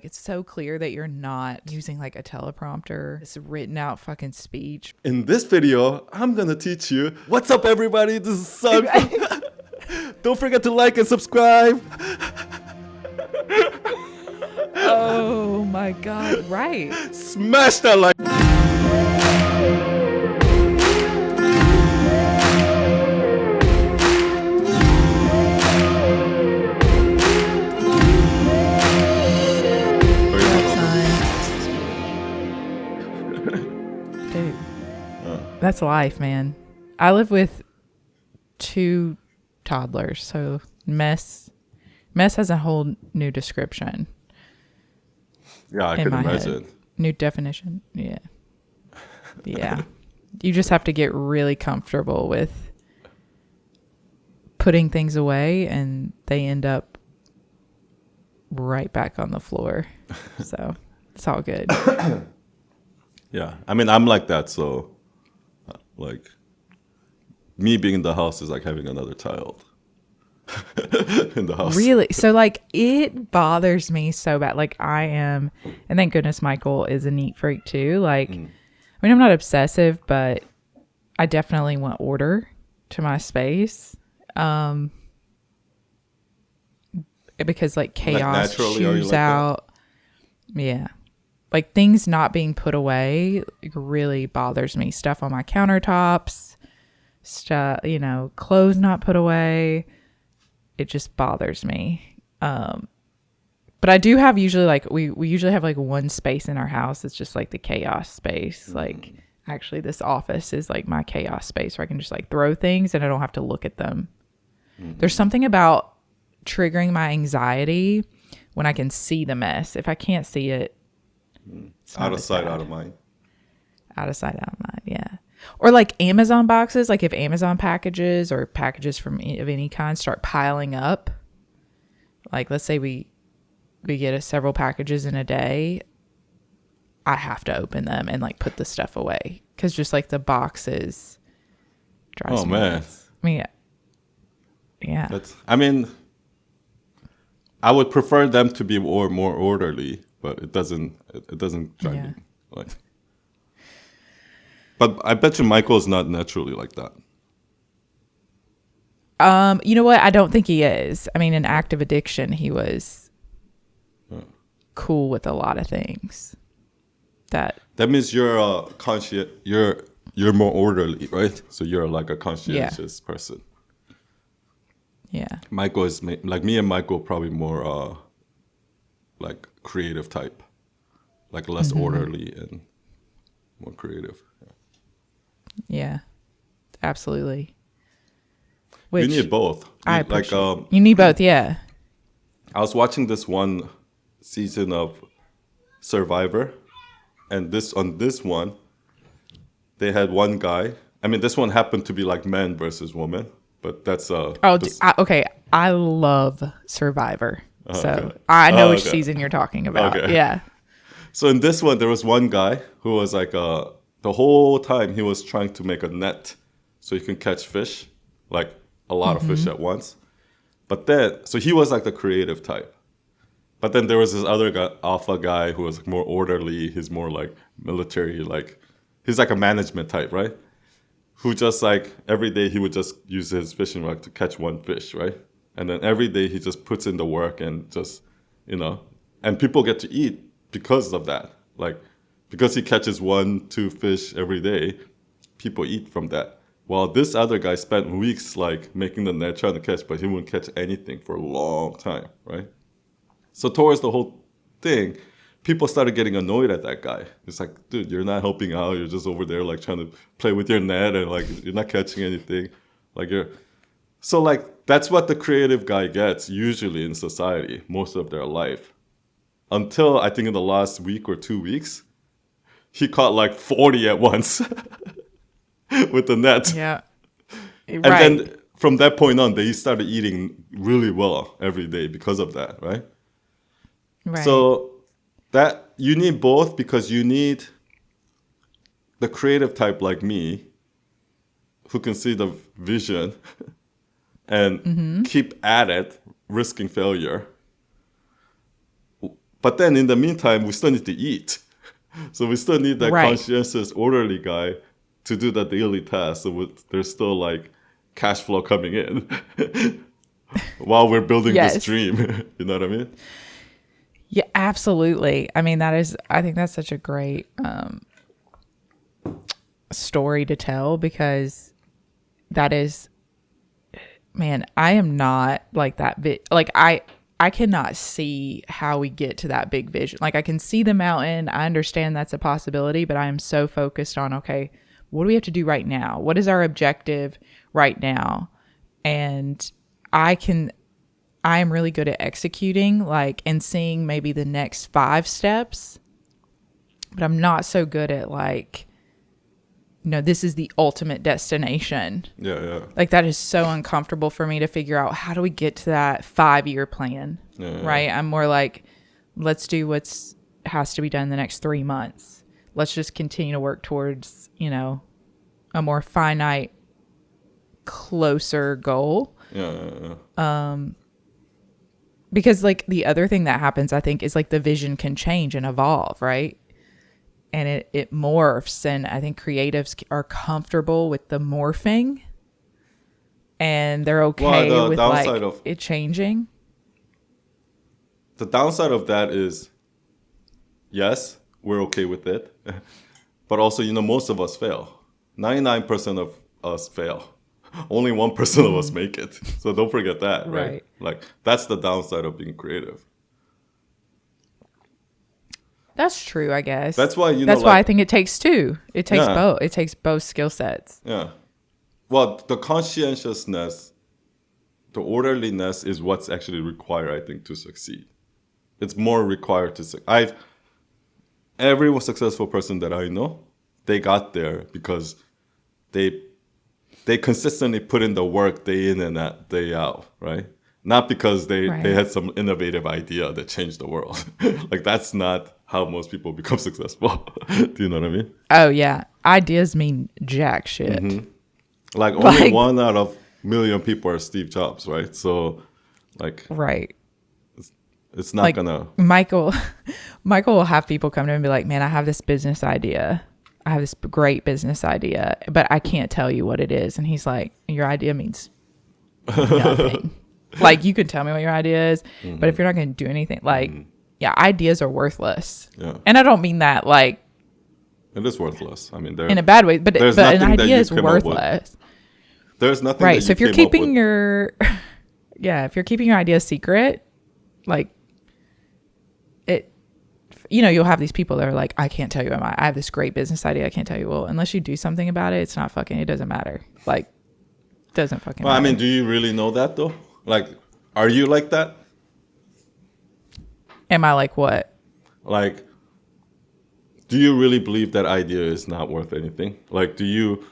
Like, it's so clear that you're not using like a teleprompter. It's written out fucking speech. In this video, I'm gonna teach you. What's up, everybody? This is Sun. Don't forget to like and subscribe. Oh my God, right. Smash that like. Dude, that's life, man. I live with 2 toddlers, so mess has a whole new description. Yeah, I can imagine. New definition. Yeah. Yeah. You just have to get really comfortable with putting things away, and they end up right back on the floor. So it's all good. Yeah, I mean, I'm like that, so like me being in the house is like having another child in the house. Really? So like it bothers me so bad. Like I am, and thank goodness Michael is a neat freak too. Like, I mean, I'm not obsessive, but I definitely want order to my space. Because like chaos shoes like out. That? Yeah. Like things not being put away really bothers me. Stuff on my countertops, stuff, clothes not put away. It just bothers me. But I do have usually like, we usually have like one space in our house. It's just like the chaos space. Like actually this office is like my chaos space where I can just like throw things and I don't have to look at them. There's something about triggering my anxiety when I can see the mess. If I can't see it, out of sight, out of mind. Out of sight, out of mind, yeah. Or like Amazon boxes, like if Amazon packages or packages of any kind start piling up, like let's say we get several packages in a day, I have to open them and like put the stuff away because just like the boxes drives me nuts. I mean, yeah. I mean, I would prefer them to be more orderly, but it doesn't drive me like. But I bet you Michael's not naturally like that. You know what? I don't think he is. I mean, in active addiction, he was cool with a lot of things. That means you're you're more orderly, right? So you're like a conscientious person. Yeah. Michael is like me and Michael probably more like creative type, like less orderly and more creative. Yeah, absolutely. You need both. You need both, yeah. I was watching this one season of Survivor, and on this one, they had one guy. I mean, this one happened to be like men versus women, but that's okay. I love Survivor, so I know which season you're talking about. Okay. Yeah. So in this one, there was one guy who was like the whole time he was trying to make a net so he can catch fish, like a lot of fish at once. But then, so he was like the creative type. But then there was this other guy, alpha guy, who was like more orderly. He's more like military, like he's like a management type, right? Who just like every day he would just use his fishing rod to catch one fish, right? And then every day he just puts in the work and just, and people get to eat because of that. Like, because he catches 1-2 fish every day, people eat from that. While this other guy spent weeks like making the net trying to catch, but he wouldn't catch anything for a long time, right? So towards the whole thing, people started getting annoyed at that guy. It's like, dude, you're not helping out. You're just over there like trying to play with your net and like you're not catching anything. So like that's what the creative guy gets usually in society most of their life. Until I think in the last week or 2 weeks, he caught like 40 at once with the net. Yeah. And then from that point on, they started eating really well every day because of that, right? Right. So that you need both because you need the creative type like me who can see the vision and keep at it, risking failure. But then in the meantime, we still need to eat. So we still need that conscientious, orderly guy to do the daily tasks. So there's still like cash flow coming in while we're building this dream. You know what I mean? Yeah, absolutely. I mean, I think that's such a great story to tell, because that is, man, I am not like that like I cannot see how we get to that big vision. Like, I can see the mountain. I understand that's a possibility, but I am so focused on, okay, what do we have to do right now? What is our objective right now? And I am really good at executing, like, and seeing maybe the next 5 steps, but I'm not so good at like, this is the ultimate destination. Yeah. Like, that is so uncomfortable for me to figure out, how do we get to that 5-year plan? Right? I'm more like, let's do what's has to be done in the next 3 months. Let's just continue to work towards, a more finite, closer goal. Yeah. Because like the other thing that happens, I think, is like the vision can change and evolve, right? And it morphs, and I think creatives are comfortable with the morphing, and they're okay with like it changing. The downside of that is, yes, we're okay with it, but also, most of us fail. 99% of us fail. Only 1% of us make it. So don't forget that, right? Like, that's the downside of being creative. That's true, I guess. That's why That's why I think it takes 2. It takes both. It takes both skill sets. Yeah. Well, the conscientiousness, the orderliness is what's actually required, I think, to succeed. It's more required to succeed. Every successful person that I know, they got there because they consistently put in the work day in and day out, right? Not because they had some innovative idea that changed the world. Like, that's not how most people become successful. Do you know what I mean? Oh, yeah. Ideas mean jack shit. Mm-hmm. Like, only 1 out of a million people are Steve Jobs, right? So, like... Right. It's not like, gonna... Michael will have people come to him and be like, man, I have this business idea. I have this great business idea, but I can't tell you what it is. And he's like, your idea means nothing. Like, you could tell me what your idea is, but if you're not going to do anything, like, yeah, ideas are worthless. Yeah. And I don't mean that like... It is worthless. I mean, in a bad way, but an idea is worthless. There's nothing right. So if you're keeping your... yeah, if you're keeping your idea secret, like, it... you'll have these people that are like, I can't tell you I have this great business idea. I can't tell you. Well, unless you do something about it, it's not fucking... It doesn't matter. Like, doesn't fucking matter. I mean, do you really know that, though? Like, are you like that? Am I like what? Like, do you really believe that idea is not worth anything? Like, do you...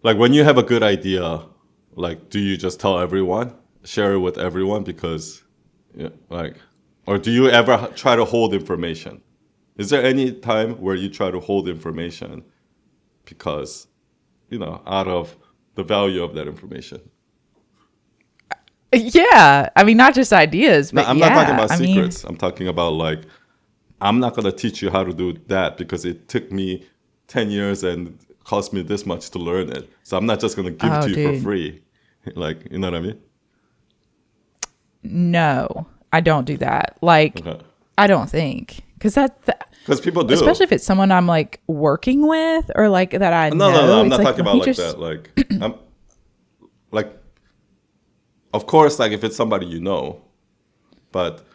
Like, when you have a good idea, like, do you just tell everyone? Share it with everyone? Because, like... Or do you ever try to hold information? Is there any time where you try to hold information because, out of the value of that information? Yeah. I mean, not just ideas, but I'm not talking about secrets. I'm talking about, like, I'm not going to teach you how to do that because it took me 10 years and cost me this much to learn it. So I'm not just going to give it to you for free. Like, you know what I mean? No. I don't do that. Like, I don't think. Because people do. Especially if it's someone I'm, like, working with or, like, that I know. No. I'm not talking about like that. Like, I'm, like, of course, like, if it's somebody you know. But,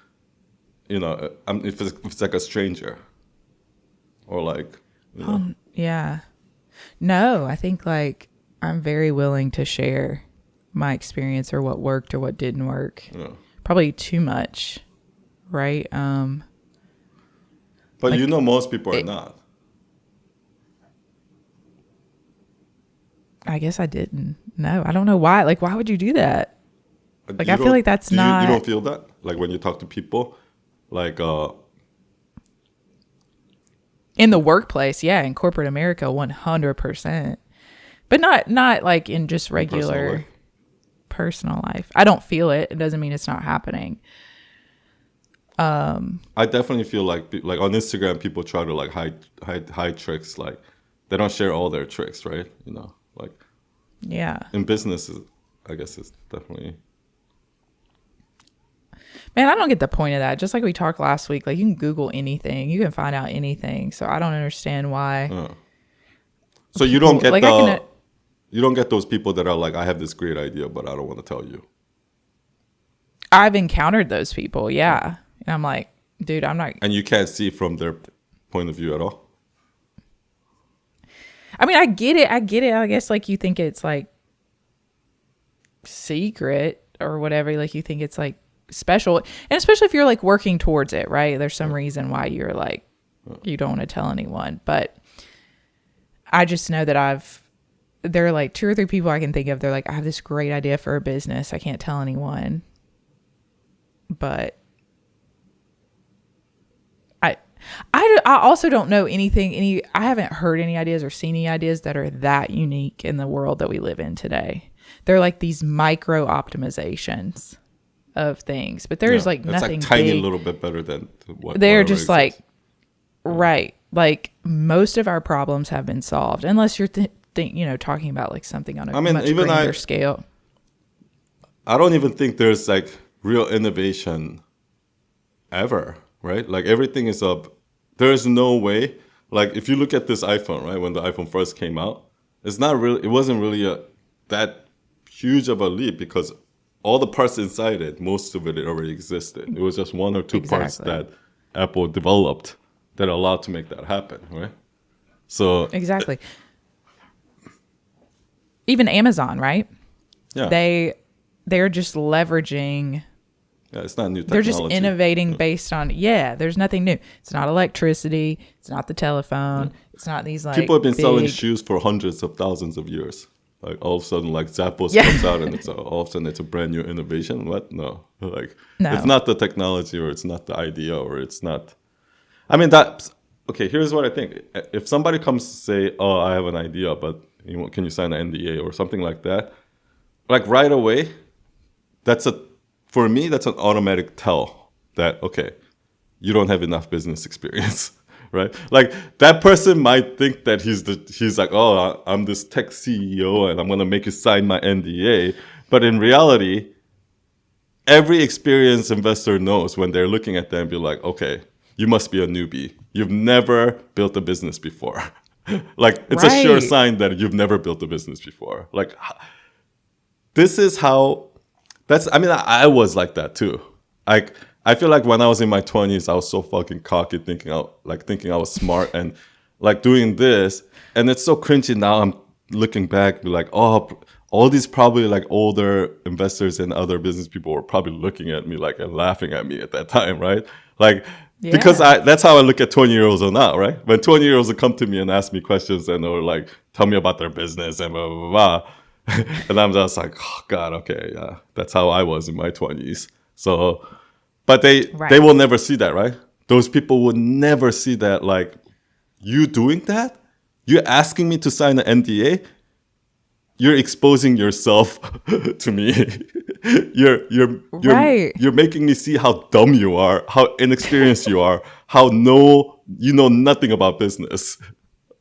if it's like a stranger. Or, like, yeah. No, I think, like, I'm very willing to share my experience or what worked or what didn't work. Yeah. Probably too much, right? But like, most people are not. I guess I didn't. No, I don't know why. Like, why would you do that? Like, I feel like that's not... You don't feel that? Like, when you talk to people? Like, in the workplace, yeah. In corporate America, 100%. But not like in just regular... personal life. I don't feel it. It doesn't mean it's not happening. I definitely feel like on Instagram, people try to like hide tricks. Like they don't share all their tricks, right? You know, like Yeah. in business, I guess it's definitely. Man, I don't get the point of that. Just like we talked last week, like you can Google anything, you can find out anything. So I don't understand why. So you don't get like you don't get those people that are like, I have this great idea, but I don't want to tell you. I've encountered those people, yeah. And I'm like, dude, I'm not. And you can't see from their point of view at all. I mean, I get it. I guess like you think it's like secret or whatever. Like you think it's like special, and especially if you're like working towards it, right? There's some reason why you're like you don't want to tell anyone. But I just know that there are like 2 or 3 people I can think of. They're like, I have this great idea for a business. I can't tell anyone, but I also don't know anything. I haven't heard any ideas or seen any ideas that are that unique in the world that we live in today. They're like these micro optimizations of things, but there's like nothing. It's like tiny big. little bit better than what. They're just like, right. Like most of our problems have been solved, unless you're talking about like something on a much grander scale. I don't even think there's like real innovation ever, right? Like everything is up. There's no way. Like if you look at this iPhone, right? When the iPhone first came out, it wasn't really that huge of a leap because all the parts inside it, most of it already existed. It was just 1 or 2 parts that Apple developed that allowed to make that happen, right? So exactly. Even Amazon, right? Yeah. They're just leveraging. Yeah, it's not new technology. They're just innovating based on, there's nothing new. It's not electricity. It's not the telephone. It's not these like people have been selling shoes for hundreds of thousands of years. Like all of a sudden, like Zappos comes out and all of a sudden it's a brand new innovation. What? No, it's not the technology or it's not the idea or it's not. I mean okay. Here's what I think. If somebody comes to say, "Oh, I have an idea, but can you sign an NDA or something like that?" Like right away, for me, that's an automatic tell that, okay, you don't have enough business experience, right? Like that person might think that he's like, oh, I'm this tech CEO and I'm going to make you sign my NDA. But in reality, every experienced investor knows when they're looking at them, be like, okay, you must be a newbie. You've never built a business before. Like it's a sure sign that you've never built a business before. Like this is how. I was like that too. I feel like when I was in my 20s, I was so fucking cocky, thinking I was smart and like doing this. And it's so cringy now. I'm looking back, be like, oh, all these probably like older investors and other business people were probably looking at me like and laughing at me at that time, right? Like because that's how I look at 20-year-olds now, right? When 20-year-olds will come to me and ask me questions and they'll like tell me about their business and blah blah blah. And I'm just like, oh God, okay, yeah, that's how I was in my 20s. So, but they will never see that, right? Those people would never see that. Like, you doing that? You're asking me to sign an NDA? You're exposing yourself to me. You're making me see how dumb you are, how inexperienced you are, you know nothing about business.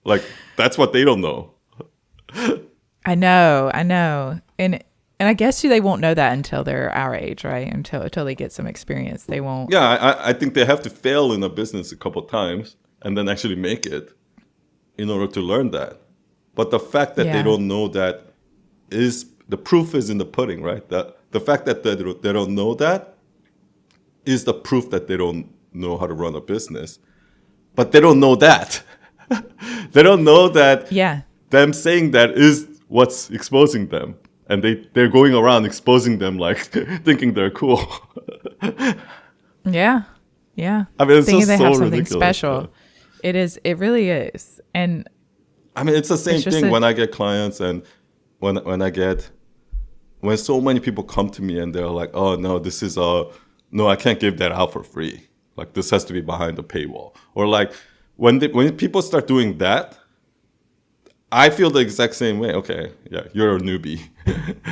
Like that's what they don't know. I know. And I guess they won't know that until they're our age, right? Until they get some experience. They won't. Yeah, I think they have to fail in a business a couple of times and then actually make it in order to learn that. But the fact that they don't know that is the proof is in the pudding, right? The fact that they don't know that is the proof that they don't know how to run a business. But they don't know that. They don't know that them saying that is what's exposing them. And they're going around exposing them like thinking they're cool. Yeah. I mean, it's thinking they so have something ridiculous, special. It is. It really is. And I mean, it's the same thing when I get clients and when so many people come to me and they're like, oh no, no, I can't give that out for free. Like this has to be behind the paywall. Or like when people start doing that, I feel the exact same way. Okay, yeah, you're a newbie.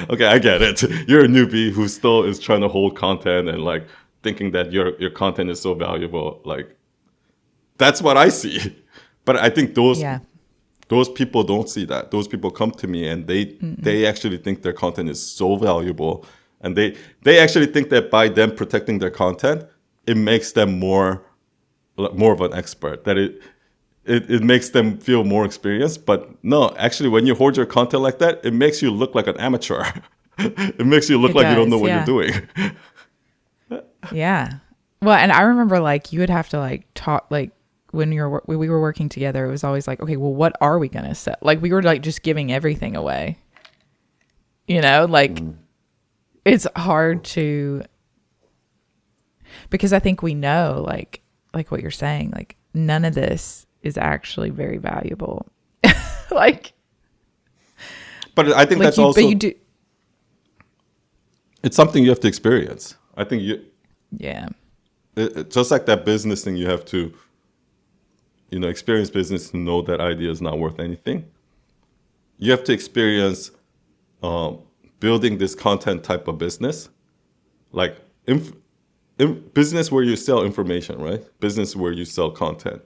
Okay, I get it. You're a newbie who still is trying to hold content and like thinking that your content is so valuable. Like, that's what I see. But I think those people don't see that. Those people come to me and they actually think their content is so valuable, and they actually think that by them protecting their content, it makes them more of an expert. That it makes them feel more experienced. But no, actually, when you hoard your content like that, it makes you look like an amateur. It makes you look like you don't know what you're doing. Yeah. Well, and I remember like you would have to like talk like when we were working together, it was always like, okay, well, what are we going to sell? Like we were like just giving everything away, like it's hard to, because I think we know like what you're saying, like none of this is actually very valuable. Like, but I think that's also, it's something you have to experience. I think just like that business thing, you have to, experience business to know that idea is not worth anything. You have to experience building this content type of business, like business where you sell information, right? Business where you sell content.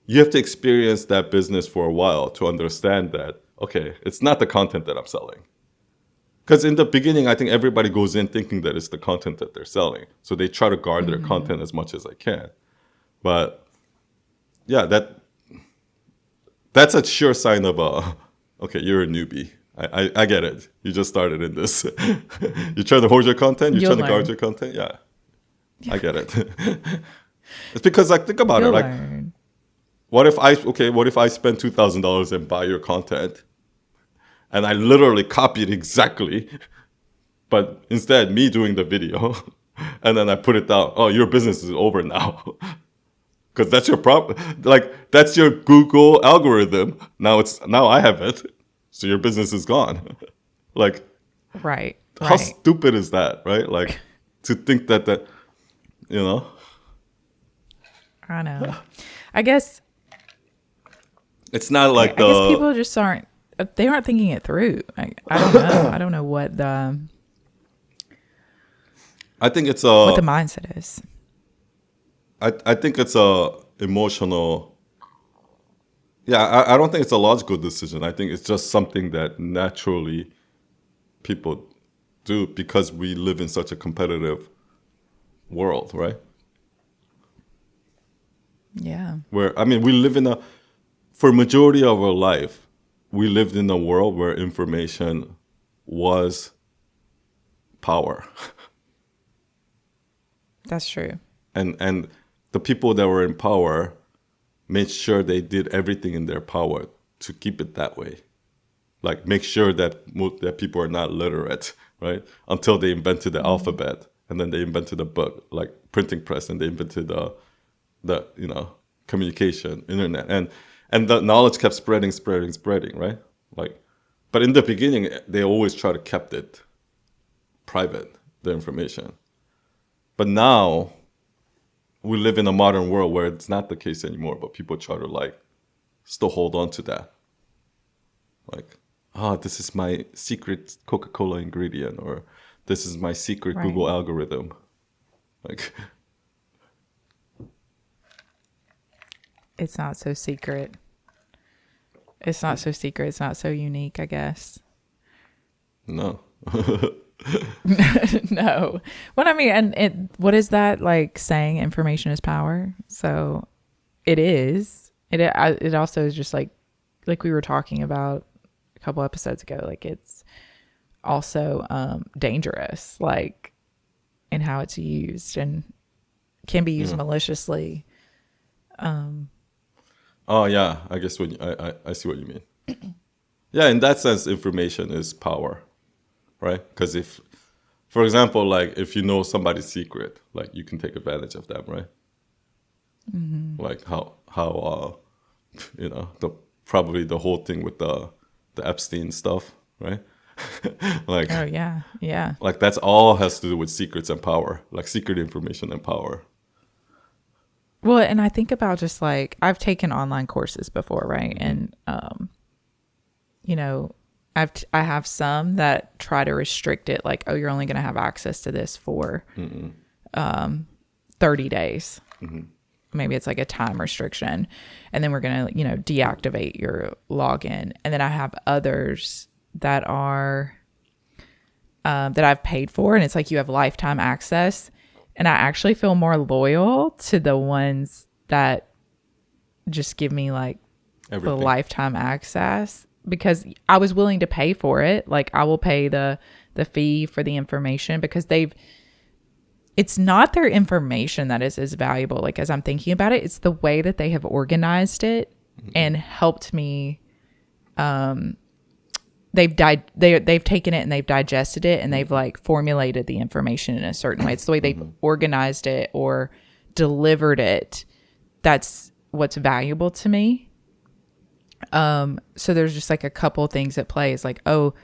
You have to experience that business for a while to understand that, okay, it's not the content that I'm selling. Because in the beginning, I think everybody goes in thinking that it's the content that they're selling. So they try to guard their content as much as they can. But yeah, that's a sure sign of okay, you're a newbie. I get it. You just started in this. You're trying to hoard your content. You're trying to guard your content. Yeah, I get it. It's because like think about it. Like, what if I spend $2,000 and buy your content, and I literally copied exactly, but instead me doing the video, and then I put it down. Oh, your business is over now. Because that's your problem. Like that's your Google algorithm. Now I have it, so your business is gone. Like, right? How stupid is that, right? Like, to think that I know. I guess it's not like I guess people just aren't. They aren't thinking it through. I don't know. I don't know what the. I think it's what the mindset is. I think it's a emotional. Yeah, I don't think it's a logical decision. I think it's just something that naturally people do because we live in such a competitive world, right? Yeah. Where, I mean, we live for majority of our life, we lived in a world where information was power. That's true. And the people that were in power made sure they did everything in their power to keep it that way. Like make sure that people are not literate, right? Until they invented the alphabet, and then they invented the book, like printing press, and they invented the communication, internet, and the knowledge kept spreading, right? Like, but in the beginning, they always try to kept it private, the information. But now we live in a modern world where it's not the case anymore, but people try to like still hold on to that. Like, this is my secret Coca-Cola ingredient, or this is my secret Google algorithm. Like, it's not so secret. It's not so secret. It's not so unique, I guess. No. No. What I mean, and what is that like saying? Information is power. So it is. It also is just like we were talking about a couple episodes ago. Like it's also dangerous, like in how it's used, and can be used maliciously. Oh yeah, I guess I see what you mean. Yeah, in that sense, information is power. Right? Because if, for example, like if you know somebody's secret, like you can take advantage of them, right? Mm-hmm. Like how probably the whole thing with the Epstein stuff, right? Like, oh yeah. Like that's all has to do with secrets and power, like secret information and power. Well, and I think about just like I've taken online courses before, right? And I have some that try to restrict it, like, oh, you're only going to have access to this for 30 days. Maybe it's like a time restriction. And then we're going to, deactivate your login. And then I have others that are, that I've paid for. And it's like you have lifetime access. And I actually feel more loyal to the ones that just give me like everything. The lifetime access, because I was willing to pay for it. Like I will pay the fee for the information, because it's not their information that is as valuable. Like as I'm thinking about it, it's the way that they have organized it and helped me. They've taken it and they've digested it and they've like formulated the information in a certain way. It's the way they've organized it or delivered it. That's what's valuable to me. So there's just like a couple things at play. It's like, oh,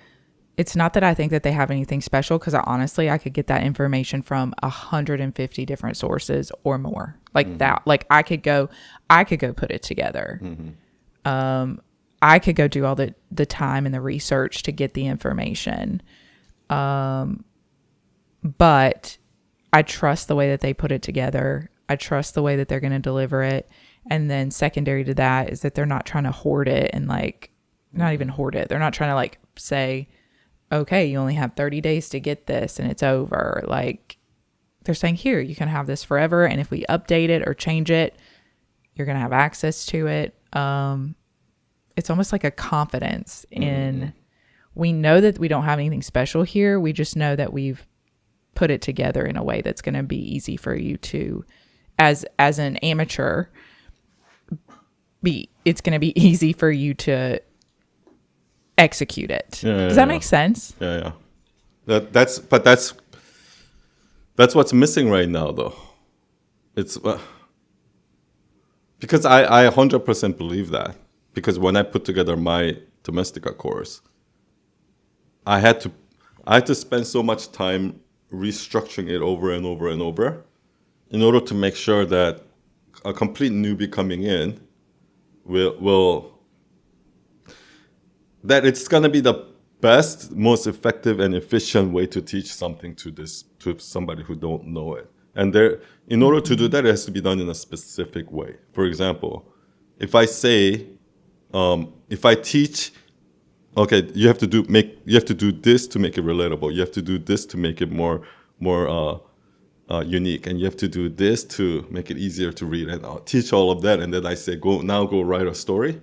it's not that I think that they have anything special, because I could get that information from 150 different sources or more. Like that. Like I could go put it together. I could go do all the time and the research to get the information. But I trust the way that they put it together. I trust the way that they're going to deliver it. And then secondary to that is that they're not trying to hoard it and like, not even hoard it. They're not trying to like say, okay, you only have 30 days to get this and it's over. Like they're saying, here, you can have this forever. And if we update it or change it, you're going to have access to it. It's almost like a confidence in, we know that we don't have anything special here. We just know that we've put it together in a way that's going to be easy for you to, as an amateur, it's going to be easy for you to execute it. Does that make sense? Yeah. That's what's missing right now, though. It's because I 100% believe that. Because when I put together my Domestica course, I had to spend so much time restructuring it over and over and over in order to make sure that a complete newbie coming in will that it's going to be the best, most effective and efficient way to teach something to somebody who don't know it. And in order to do that, it has to be done in a specific way. For example, if I teach, okay, you have to do this to make it relatable. You have to do this to make it more unique, and you have to do this to make it easier to read. And I'll teach all of that, and then I say, go write a story.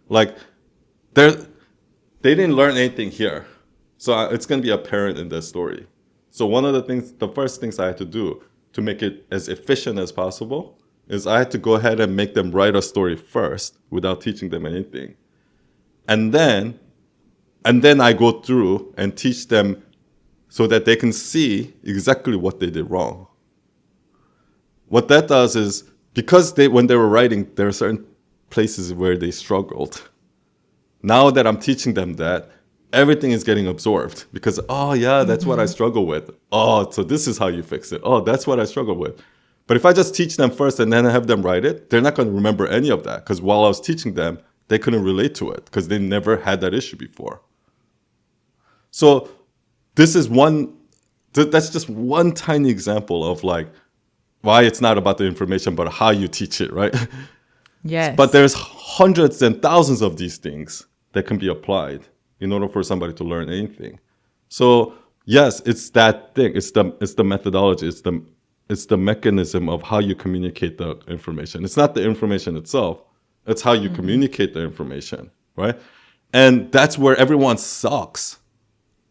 Like, they didn't learn anything here, so it's going to be apparent in the story. So the first things I had to do to make it as efficient as possible is I had to go ahead and make them write a story first without teaching them anything. And then I go through and teach them so that they can see exactly what they did wrong. What that does is, because when they were writing, there are certain places where they struggled. Now that I'm teaching them that, everything is getting absorbed because, oh yeah, that's what I struggle with. Oh, so this is how you fix it. Oh, that's what I struggle with. But if I just teach them first and then I have them write it, they're not going to remember any of that, because while I was teaching them, they couldn't relate to it because they never had that issue before. So that's just one tiny example of like why it's not about the information, but how you teach it, right? Yes. But there's hundreds and thousands of these things that can be applied in order for somebody to learn anything. So yes, it's that thing. It's the methodology. It's the mechanism of how you communicate the information. It's not the information itself. It's how you communicate the information, right? And that's where everyone sucks.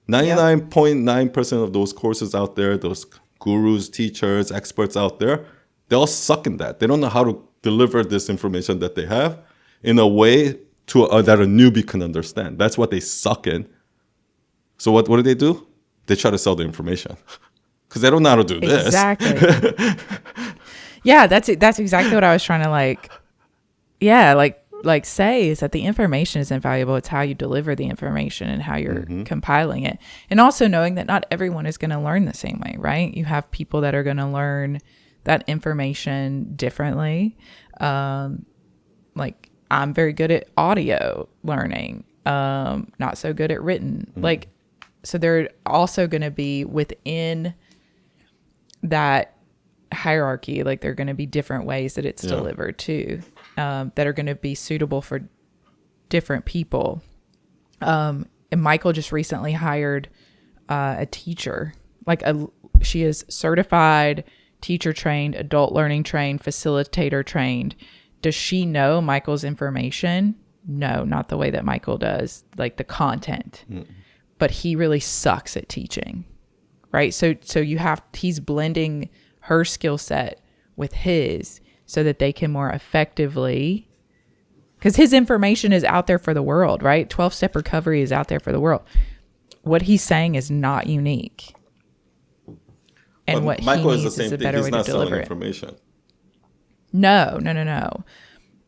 99.9% of those courses out there, those gurus, teachers, experts out there, they all suck in that. They don't know how to deliver this information that they have in a way that a newbie can understand. That's what they suck in. So what do? They try to sell the information because they don't know how to do this. Exactly. Yeah, that's exactly what I was trying to say, is that the information is invaluable. It's how you deliver the information and how you're compiling it. And also knowing that not everyone is going to learn the same way, right? You have people that are going to learn that information differently. Like I'm very good at audio learning, not so good at written. Like, so they're also going to be within that hierarchy. Like, there are going to be different ways that it's delivered too, that are going to be suitable for different people. And Michael just recently hired a teacher. She is certified, teacher trained, adult learning trained, facilitator trained. Does she know Michael's information? No, not the way that Michael does, like the content. But he really sucks at teaching, right? So he's blending her skill set with his so that they can more effectively, because his information is out there for the world, right? 12-step recovery is out there for the world. What he's saying is not unique. And what Michael he needs is a better way to deliver it. Information. No.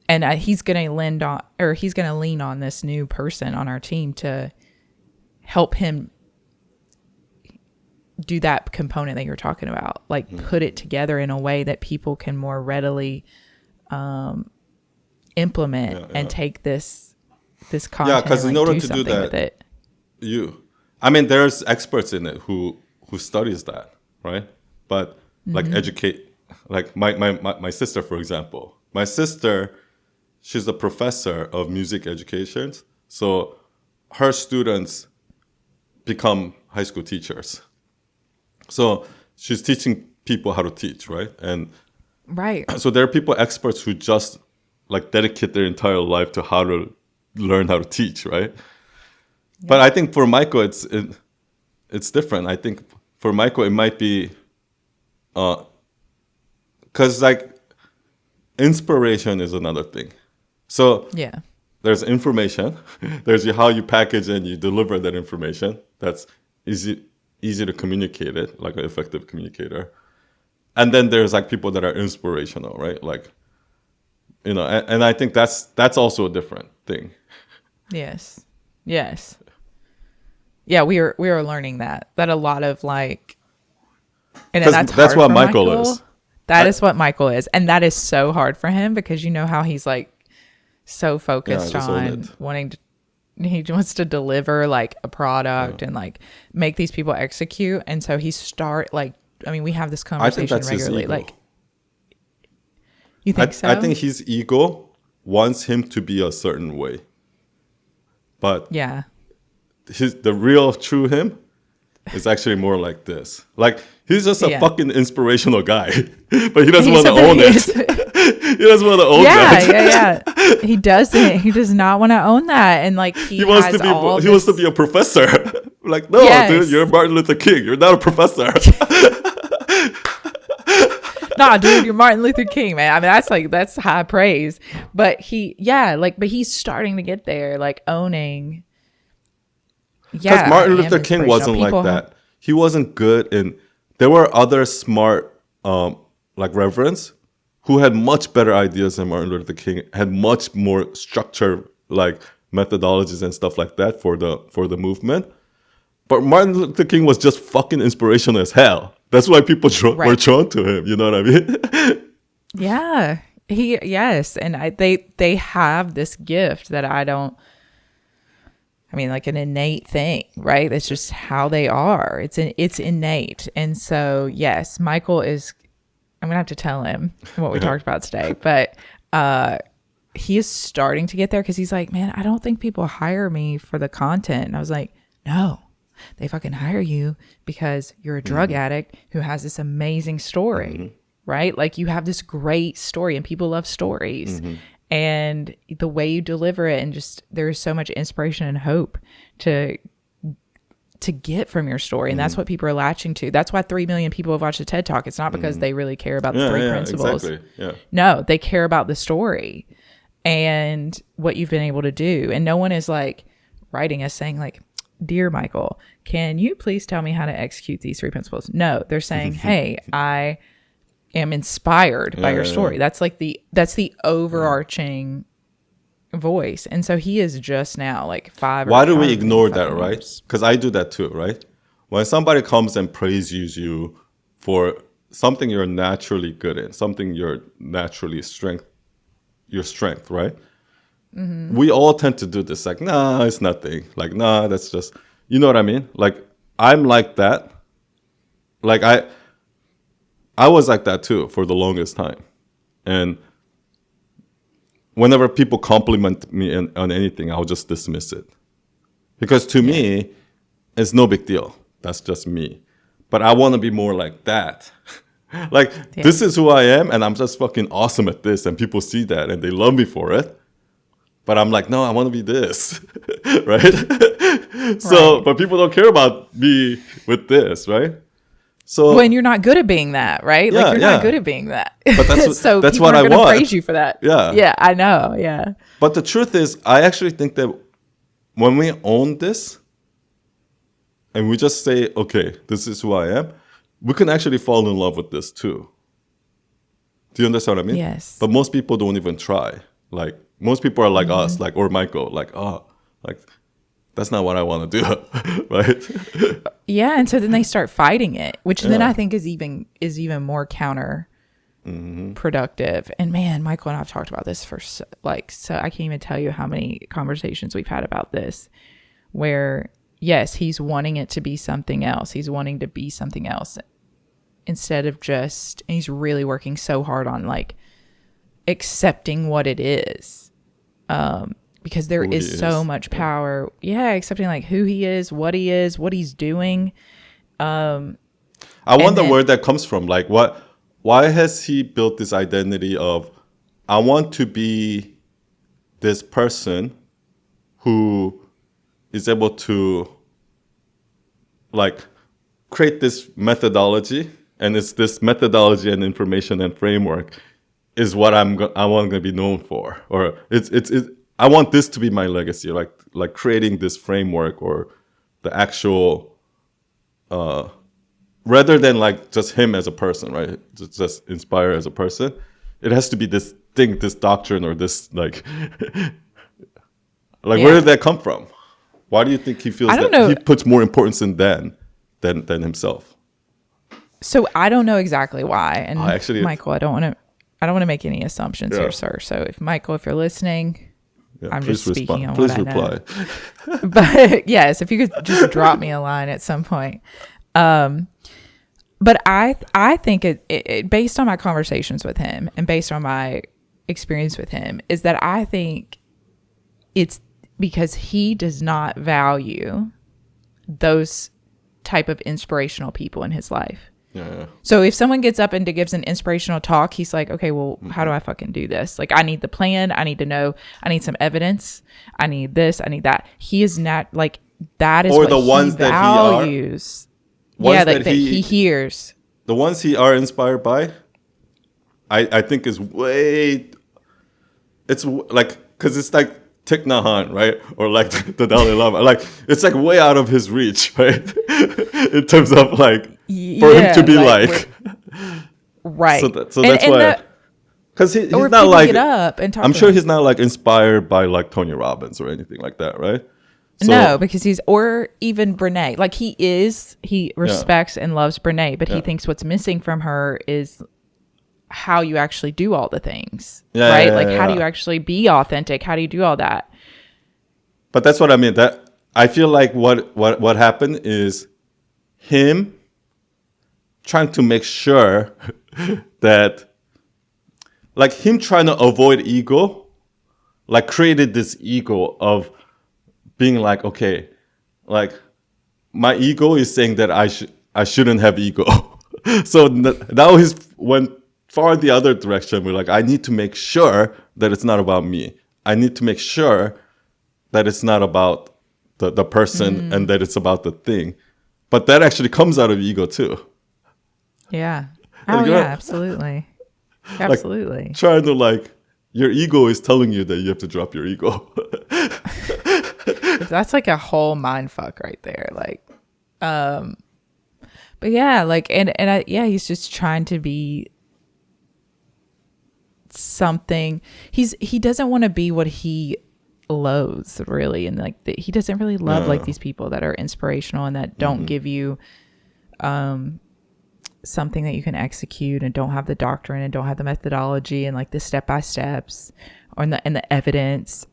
And he's going to lean on this new person on our team to help him do that component that you're talking about, like put it together in a way that people can more readily implement and take this content. Yeah, because in order to do that, there's experts in it who studies that, right? But like educate, like my sister, for example. My sister, she's a professor of music education, so her students become high school teachers. So she's teaching people how to teach, right? And so there are people, experts, who just like dedicate their entire life to how to learn how to teach, right? Yeah. But I think for Michael, it's different. I think for Michael, it might be, because like inspiration is another thing. So there's information. There's how you package and you deliver that information. That's easy to communicate it, like an effective communicator. And then there's like people that are inspirational, right? Like, and I think that's also a different thing. Yes. Yeah, we are learning that a lot of like, and that's what Michael is. That is what Michael is, and that is so hard for him because you know how he's like so focused on wanting to. He wants to deliver like a product and like make these people execute, and so we have this conversation regularly. Like, you think so? I think his ego wants him to be a certain way, but the real true him is actually more like this. Like, he's just a fucking inspirational guy, but he doesn't want to own it. He doesn't want to own that. Yeah. He doesn't. He does not want to own that, and like he wants to be a professor. Like, no, dude, you're Martin Luther King. You're not a professor. Nah, dude, you're Martin Luther King, man. I mean, that's high praise. But but he's starting to get there, like owning. Yeah, because Martin Luther King wasn't like that. He wasn't good in. There were other smart, like reverends, who had much better ideas than Martin Luther King. Had much more structured, like methodologies and stuff like that for the movement. But Martin Luther King was just fucking inspirational as hell. That's why people were drawn to him. You know what I mean? Yeah. And they have this gift that I don't. I mean, like an innate thing, right? It's just how they are. It's innate. And so, yes, Michael is. I'm gonna have to tell him what we talked about today, but he is starting to get there because he's like, man, I don't think people hire me for the content. And I was like, no. They fucking hire you because you're a drug addict who has this amazing story, right? Like, you have this great story and people love stories, and the way you deliver it, and just there's so much inspiration and hope to get from your story. And that's what people are latching to. That's why 3 million people have watched the TED Talk. It's not because they really care about the three principles. Exactly. Yeah. No, they care about the story and what you've been able to do. And no one is like writing us saying like, dear Michael, can you please tell me how to execute these 3 principles? No, they're saying, hey, I am inspired by your story. That's like that's the overarching voice. And so he is just now like 5. Why do we ignore that, right? Because I do that too, right? When somebody comes and praises you for something you're naturally good in, something you're naturally your strength, right? We all tend to do this, like, nah, it's nothing. Like, nah, that's just, you know what I mean? Like, I'm like that. Like, I was like that too for the longest time. And whenever people compliment me on anything, I'll just dismiss it. Because to me, it's no big deal. That's just me. But I want to be more like that. Like, this is who I am, and I'm just fucking awesome at this, and people see that, and they love me for it. But I'm like, no, I want to be this, right? So, but people don't care about me with this, right? So when you're not good at being that, right? Yeah, like you're not good at being that. But that's so that's people what are I gonna want. praise you for that. Yeah, yeah, I know. Yeah. But the truth is, I actually think that when we own this, and we just say, okay, this is who I am, we can actually fall in love with this too. Do you understand what I mean? Yes. But most people don't even try. Like, most people are like us, like, or Michael, like, oh, like, that's not what I want to do, right? Yeah, and so then they start fighting it, which then I think is even more counter productive. And man, Michael and I've talked about this for so I can't even tell you how many conversations we've had about this, where yes, he's wanting it to be something else. He's wanting to be something else instead of just, and he's really working so hard on like accepting what it is. Because there is so much power. Yeah, accepting like who he is, what he's doing. I wonder where that comes from. Like, why has he built this identity of, I want to be this person who is able to like create this methodology, and it's this methodology and information and framework is what I want to be known for, or it's I want this to be my legacy, like creating this framework or the actual, rather than like just him as a person, right? Just inspire as a person. It has to be this thing, this doctrine, or this like, where did that come from? Why do you think he feels that he puts more importance in than himself? So I don't know exactly why. And actually, Michael, I don't want to make any assumptions here, sir. So if you're listening, I'm just speaking on what I know. But yes, if you could just drop me a line at some point. But I think it based on my conversations with him and based on my experience with him, is that I think it's because he does not value those type of inspirational people in his life. Yeah. So if someone gets up and gives an inspirational talk, he's like, okay, well, how do I fucking do this? Like, I need the plan. I need to know. I need some evidence. I need this. I need that. He is not like, that is or what the ones he values. That he hears. The ones he are inspired by, I think is way, it's like, because it's like Thich Nhat Hanh, right? Or like the Dalai Lama. Like, it's like way out of his reach, right? In terms of like, for him to be like right. So that's why. Because he's not like, get up and talk I'm sure he's not like inspired by like Tony Robbins or anything like that, right? So, no, because or even Brene. Like he respects and loves Brene, but he thinks what's missing from her is how you actually do all the things, right? How do you actually be authentic? How do you do all that? But that's what I mean. That I feel like what happened is him trying to make sure that, like him trying to avoid ego, like created this ego of being like, okay, like my ego is saying that I shouldn't have ego. So now he's went far the other direction. We're like, I need to make sure that it's not about me. I need to make sure that it's not about the person and that it's about the thing. But that actually comes out of ego too. Yeah. Oh yeah, absolutely. Absolutely. Like, trying to like, your ego is telling you that you have to drop your ego. That's like a whole mind fuck right there. Like, but yeah, like, he's just trying to be something. He doesn't want to be what he loathes, really. And like, he doesn't really love like these people that are inspirational and that don't give you, something that you can execute and don't have the doctrine and don't have the methodology and like the step-by-steps and the evidence.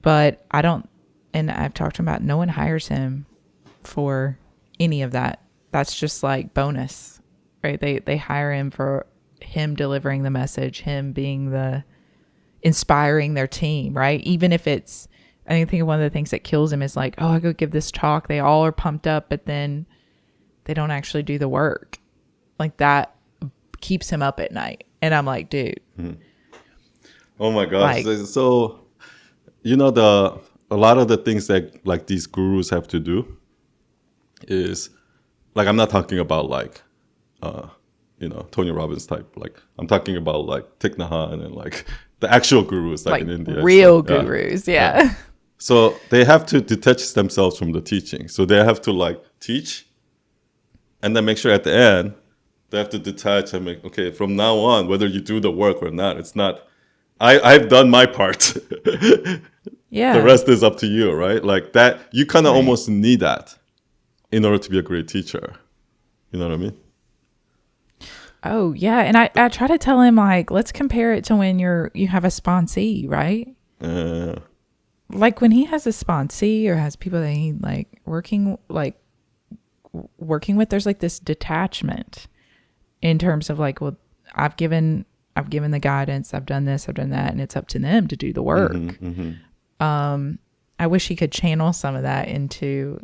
But I don't, and I've talked to him about, no one hires him for any of that. That's just like bonus. right? They hire him for him delivering the message, him being the inspiring their team, right? Even if it's, I think one of the things that kills him is like, oh, I go give this talk. They all are pumped up, but then they don't actually do the work. Like that keeps him up at night. And I'm like, dude. Oh my gosh. Like, so, you know, a lot of the things that like these gurus have to do is like, I'm not talking about like, you know, Tony Robbins type. Like I'm talking about like Thich Nhat Hanh and like the actual gurus like in India. Real gurus. Yeah. So they have to detach themselves from the teaching. So they have to like teach and then make sure at the end, they have to detach and make, okay, from now on, whether you do the work or not, it's not, I've done my part. Yeah. The rest is up to you, right? Like that, you kind of almost need that in order to be a great teacher. You know what I mean? Oh, yeah. And I try to tell him, like, let's compare it to when you have a sponsee, right? Like when he has a sponsee or has people that he like working with, there's like this detachment in terms of like, well, I've given the guidance, I've done this, I've done that, and it's up to them to do the work. I wish he could channel some of that into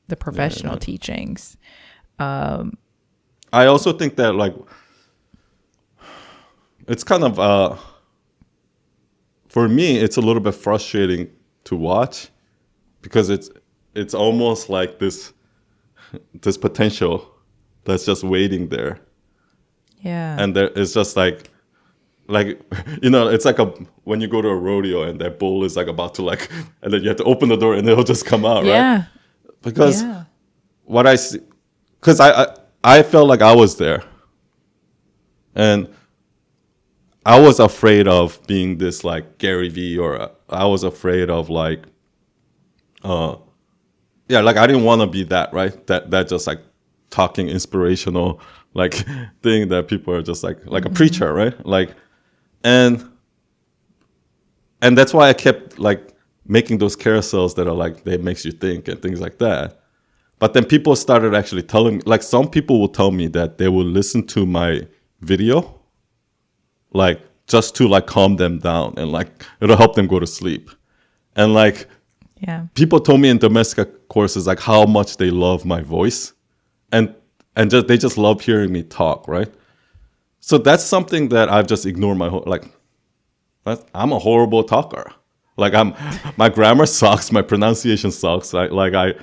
the professional teachings. I also think that like it's kind of for me it's a little bit frustrating to watch because it's almost like this potential that's just waiting there. Yeah. And there it's just like you know, it's like when you go to a rodeo and that bull is like about to like, and then you have to open the door and it'll just come out, right? Because what I see, because I felt like I was there, and I was afraid of being this like Gary Vee, or I was afraid of like, like I didn't want to be that, right? That just like talking inspirational like thing that people are just like a preacher, right? Like, and that's why I kept like making those carousels that are like, they makes you think and things like that. But then people started actually telling me, like some people will tell me that they will listen to my video, like just to like calm them down and like it'll help them go to sleep. And like, people told me in domestic courses like how much they love my voice, and they just love hearing me talk, right? So that's something that I've just ignored my whole, like, I'm a horrible talker. Like my grammar sucks, my pronunciation sucks. Why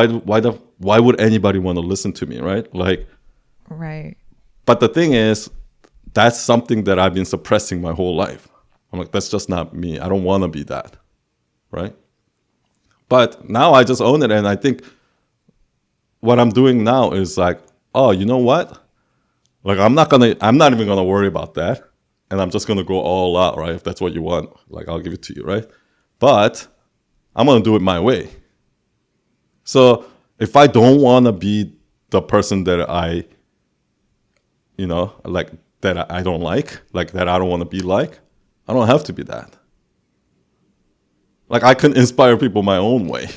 would anybody want to listen to me, right? Like, right. But the thing is, that's something that I've been suppressing my whole life. I'm like, that's just not me. I don't want to be that, right? But now I just own it, and I think what I'm doing now is like, oh, you know what? Like, I'm not even gonna worry about that, and I'm just gonna go all out, right? If that's what you want, like, I'll give it to you, right? But I'm gonna do it my way. So if I don't want to be the person that I don't like that I don't want to be like, I don't have to be that. Like, I can inspire people my own way,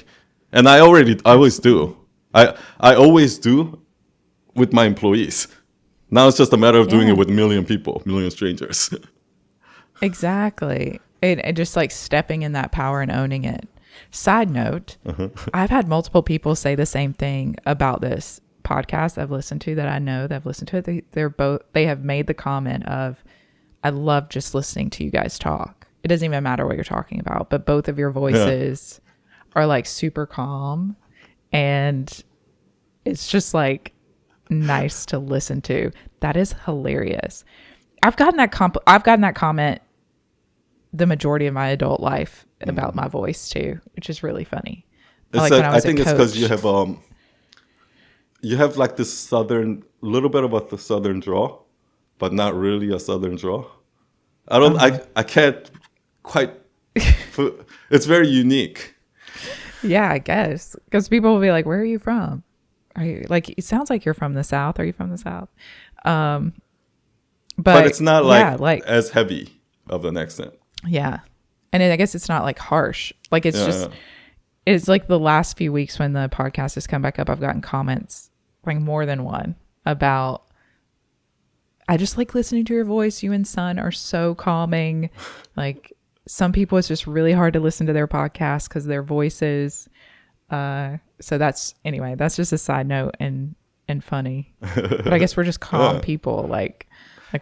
and I always do. I always do with my employees. Now it's just a matter of doing it with a million strangers. Exactly. And just like stepping in that power and owning it. Side note, I've had multiple people say the same thing about this podcast I've listened to, that I know that have listened to it. They have made the comment of, I love just listening to you guys talk. It doesn't even matter what you're talking about, but both of your voices are like super calm, and it's just like nice to listen to. That is hilarious. I've gotten that comment the majority of my adult life about my voice too, which is really funny. I think it's because you have like this little bit of the southern draw, but not really a southern draw. I can't quite. It's very unique. Yeah, I guess, because people will be like, "Where are you from? Are you like? It sounds like you're from the South. Are you from the South?" But it's not like as heavy of an accent. Yeah, and I guess it's not like harsh. Like it's just. It's like the last few weeks when the podcast has come back up, I've gotten comments, like more than one, about, I just like listening to your voice. You and Son are so calming. Like some people, it's just really hard to listen to their podcast because their voices. So that's just a side note and funny. But I guess we're just calm people. Like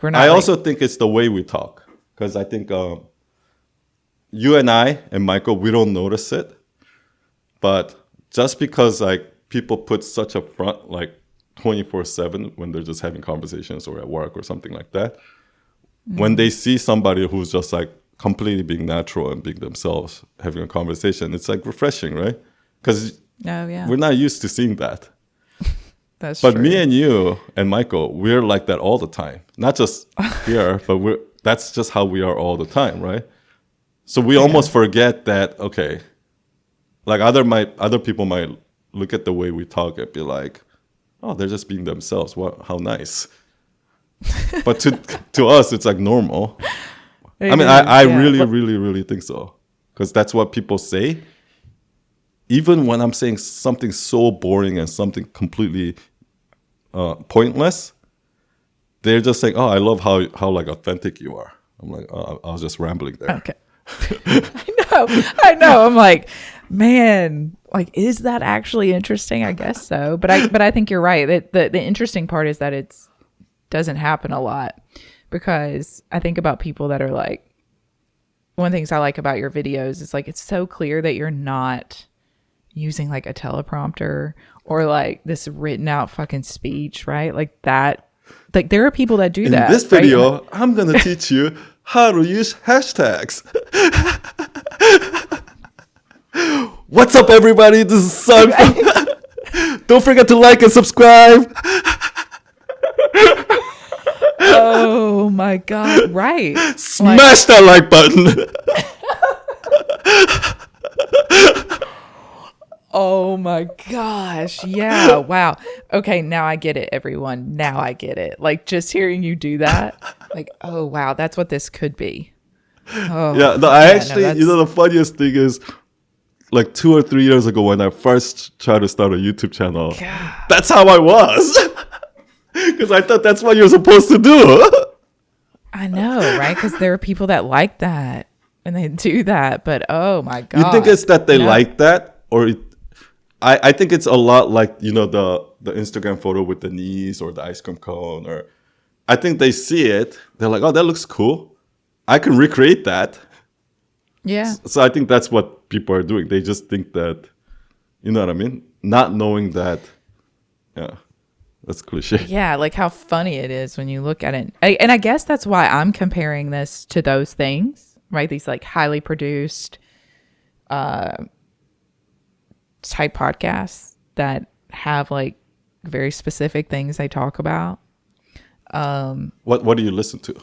we're not. I also think it's the way we talk, because I think you and I and Michael, we don't notice it, but just because like people put such a front, like 24/7 when they're just having conversations or at work or something like that, when they see somebody who's just like completely being natural and being themselves having a conversation, it's like refreshing, right? Because we're not used to seeing that. That's but true. Me and you and Michael, we're like that all the time, not just here, but that's just how we are all the time, right? So we almost forget that, okay, like other people might look at the way we talk and be like, oh, they're just being themselves. What? How nice. But to us, it's like normal. I really, really, really think so. Because that's what people say. Even when I'm saying something so boring and something completely pointless, they're just saying, oh, I love how like authentic you are. I'm like, oh, I was just rambling there. Okay. I know. I'm like, man, like, is that actually interesting? I guess so. But I think you're right. The interesting part is that it's doesn't happen a lot, because I think about people that are like, one of the things I like about your videos is like, it's so clear that you're not using like a teleprompter or like this written out fucking speech, right? Like that. Like there are people that do that. In this video, right? I'm going to teach you how to use hashtags. What's up, everybody? This is Son. Don't forget to like and subscribe. Oh my God. Right. Smash that like button. Oh my gosh. Yeah. Wow. Okay. Now I get it, everyone. Now I get it. Like just hearing you do that, like, oh wow, that's what this could be. Oh, yeah. No, the funniest thing is, like 2 or 3 years ago when I first tried to start a YouTube channel, that's how I was. Because I thought that's what you're supposed to do. I know, right? Because there are people that like that and they do that. But oh my God. You think it's that they like that? Or I think it's a lot like, the Instagram photo with the knees or the ice cream cone. Or I think they see it. They're like, oh, that looks cool. I can recreate that. Yeah. So I think that's what people are doing. They just think that, you know what I mean? Not knowing that, that's cliche. Yeah, like how funny it is when you look at it. And I guess that's why I'm comparing this to those things, right? These like highly produced type podcasts that have like very specific things they talk about. What do you listen to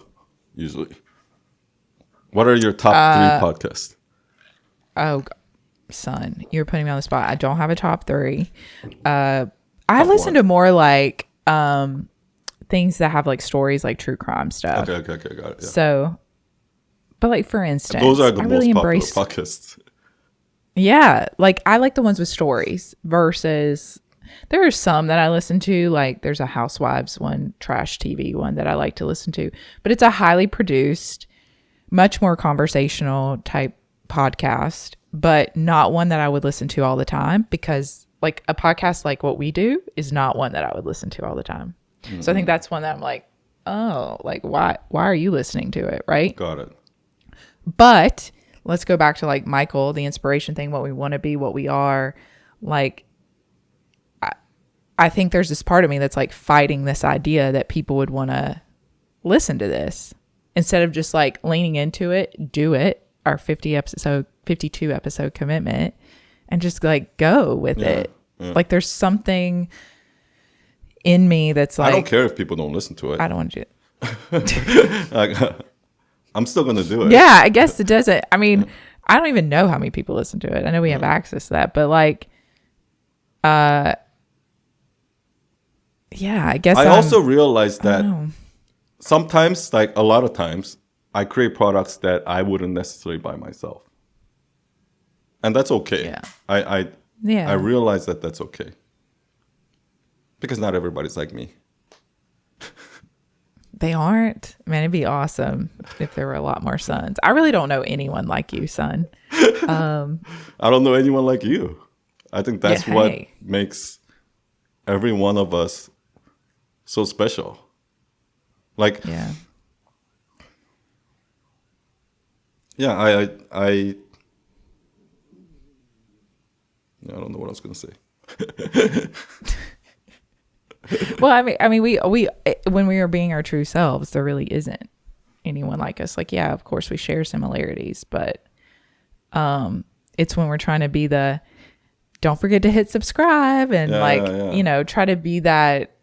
usually? What are your top 3 podcasts? Oh, Son, you're putting me on the spot. I don't have a top 3. I listen to more like things that have like stories, like true crime stuff. Okay, got it. Yeah. So, but like for instance, those are the most popular podcasts. Yeah, like I like the ones with stories versus there are some that I listen to, like there's a Housewives one, trash TV one that I like to listen to, but it's a highly produced, much more conversational type podcast, but not one that I would listen to all the time, because like a podcast like what we do is not one that I would listen to all the time. Mm-hmm. So I think that's one that I'm like, oh, like why are you listening to it, right? Got it. But let's go back to like Michael, the inspiration thing, what we want to be, what we are. Like, I think there's this part of me that's like fighting this idea that people would want to listen to this instead of just like leaning into it, do it, our 52 episode commitment, and just like go with it. Yeah. Like there's something in me that's like, I don't care if people don't listen to it. I don't want to do it. Like, I'm still going to do it. Yeah, I guess it doesn't. I mean, I don't even know how many people listen to it. I know we have access to that, but like, yeah, I guess I also realized that sometimes, like a lot of times, I create products that I wouldn't necessarily buy myself. And that's okay. Yeah. I realize that that's okay. Because not everybody's like me. They aren't. Man, it'd be awesome if there were a lot more sons. I really don't know anyone like you, son. I don't know anyone like you. I think that's Yeah, what hey. makes every one of us so special. Like, Yeah. yeah, I don't know what I was gonna say. Well, I mean, we when we are being our true selves, there really isn't anyone like us. Like, yeah, of course we share similarities, but it's when we're trying to be the don't forget to hit subscribe and try to be that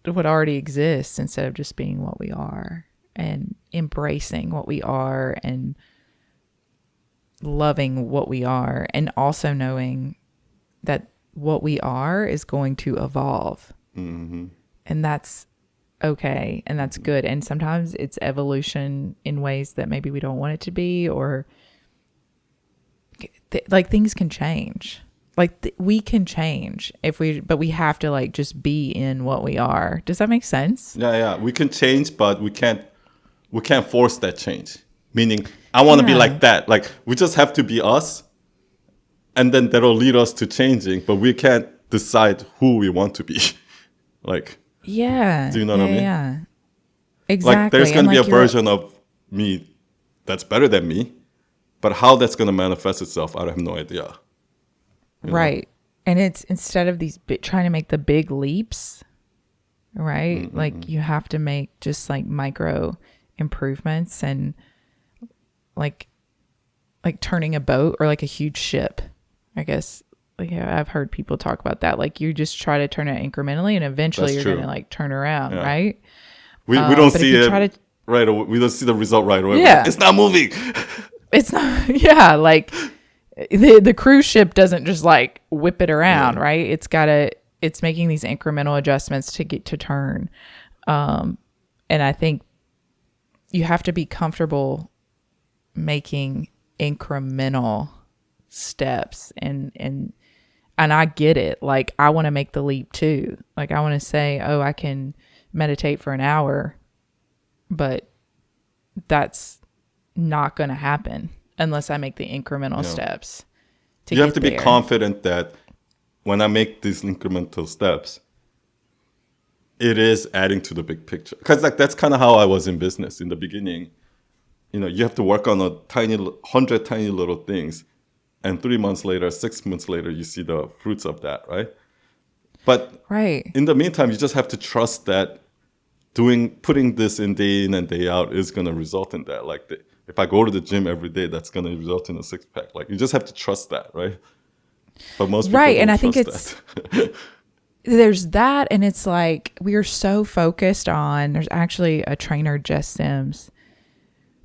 what already exists instead of just being what we are and embracing what we are and loving what we are, and also knowing that what we are is going to evolve. Mm-hmm. And that's okay. And that's good. And sometimes it's evolution in ways that maybe we don't want it to be, or like things can change. Like we can change but we have to like just be in what we are. Does that make sense? Yeah. We can change, but we can't force that change. Meaning, I want to be like that. Like, we just have to be us, and then that'll lead us to changing. But we can't decide who we want to be. Like, yeah. Do you know what I mean? Yeah. Exactly. Like, there's going to be like a version of me that's better than me, but how that's going to manifest itself, I have no idea. Right. And it's instead of these trying to make the big leaps, right? Mm-hmm. Like you have to make just like micro improvements, and like turning a boat or like a huge ship, I guess. Like, yeah, I've heard people talk about that. Like you just try to turn it incrementally, and eventually That's you're true. going to like turn around, right? We don't see it right away. We don't see the result right away. Yeah. It's not moving. It's not, yeah, like the cruise ship doesn't just like whip it around, right? It's making these incremental adjustments to get to turn. And I think you have to be comfortable making incremental steps, and I get it. Like, I want to make the leap too. Like, I want to say, oh, I can meditate for an hour, but that's not going to happen unless I make the incremental steps. You have to be confident that when I make these incremental steps, it is adding to the big picture. Because like that's kind of how I was in business in the beginning. You have to work on 100 tiny little things, and 3 months later, 6 months later, you see the fruits of that, right? But in the meantime, you just have to trust that putting this in and day out is going to result in that. Like, if I go to the gym every day, that's going to result in a six pack. Like, you just have to trust that, right? But most people don't and I think trust that. There's that, and it's like we are so focused on. There's actually a trainer, Jess Sims,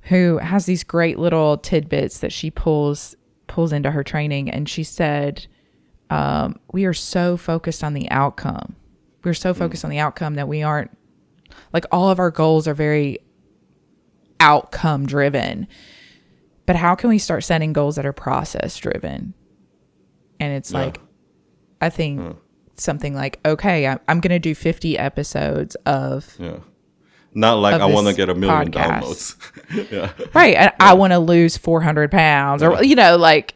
who has these great little tidbits that she pulls into her training, and she said, "We are so focused on the outcome. We're so focused on the outcome that we aren't like all of our goals are very outcome driven. But how can we start setting goals that are process driven?" And it's like, I think something like, okay, I'm going to do 50 episodes of. Yeah. Not like I want to get 1 million downloads. Right. And I want to lose 400 pounds or, like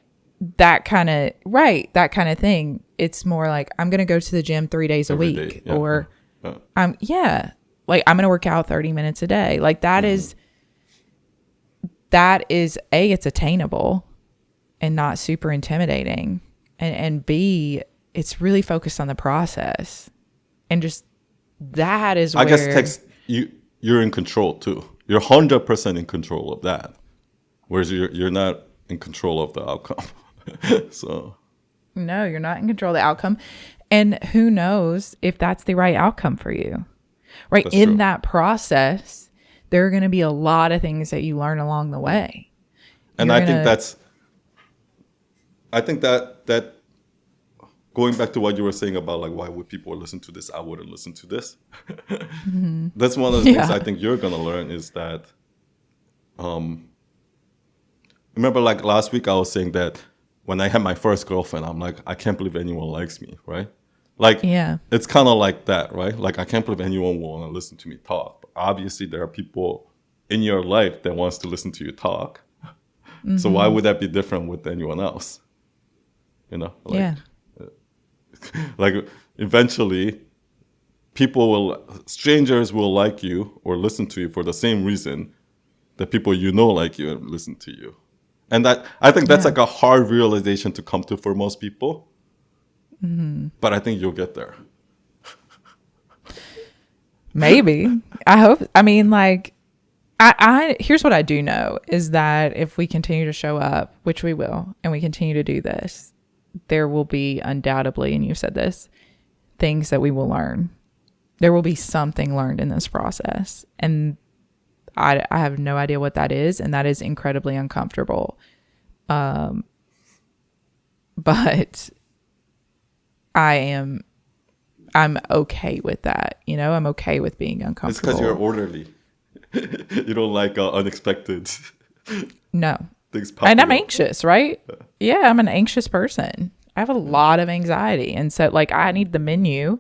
that kind of thing. It's more like I'm going to go to the gym 3 days a week or like I'm going to work out 30 minutes a day. Like that is A, it's attainable and not super intimidating. And B, it's really focused on the process. And just that is where... I guess you're in control too. You're 100% in control of that. Whereas you're not in control of the outcome. So... No, you're not in control of the outcome. And who knows if that's the right outcome for you. Right? That's in true. That process, there are going to be a lot of things that you learn along the way. And I think that going back to what you were saying about like why would people listen to this, I wouldn't listen to this. That's one of the things I think you're gonna learn is that remember like last week I was saying that when I had my first girlfriend, I'm like, I can't believe anyone likes me, right? Like, Yeah. it's kind of like that, right? Like, I can't believe anyone will want to listen to me talk. But obviously, there are people in your life that wants to listen to you talk. So why would that be different with anyone else? You know, like, Yeah. like eventually, strangers will like you or listen to you for the same reason that people you know like you and listen to you. And that, I think that's Yeah. like a hard realization to come to for most people. But I think you'll get there. Maybe. I hope. I mean, like, I here's what I do know is that if we continue to show up, which we will, and we continue to do this, there will be undoubtedly, and you said this, things that we will learn. There will be something learned in this process. And I have no idea what that is. And that is incredibly uncomfortable. But I'm okay with that. You know, I'm okay with being uncomfortable. It's because you're orderly. You don't like unexpected No. things And I'm popping up. anxious, right? Yeah, I'm an anxious person. I have a lot of anxiety. And so, like, I need the menu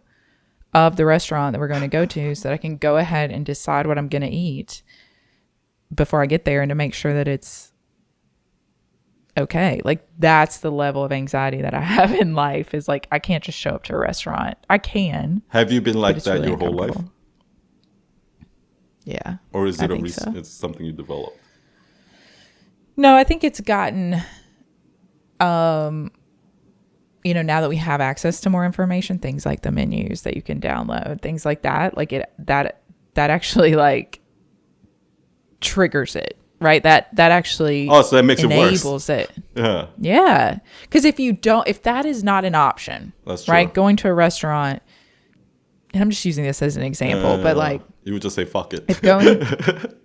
of the restaurant that we're going to go to so that I can go ahead and decide what I'm going to eat before I get there and to make sure that it's okay. Like, that's the level of anxiety that I have in life is like, I can't just show up to a restaurant. I can. Have you been like it's that really your whole life? uncomfortable. Yeah. Or is I it think so. it's something you developed? No, I think it's gotten, you know, now that we have access to more information, things like the menus that you can download, things like that, like that actually like triggers it, right? That actually Oh, so that makes it worse. enables it. Yeah. Yeah. Because if that is not an option, That's true. right? Going to a restaurant, and I'm just using this as an example, but like, you would just say fuck it. if going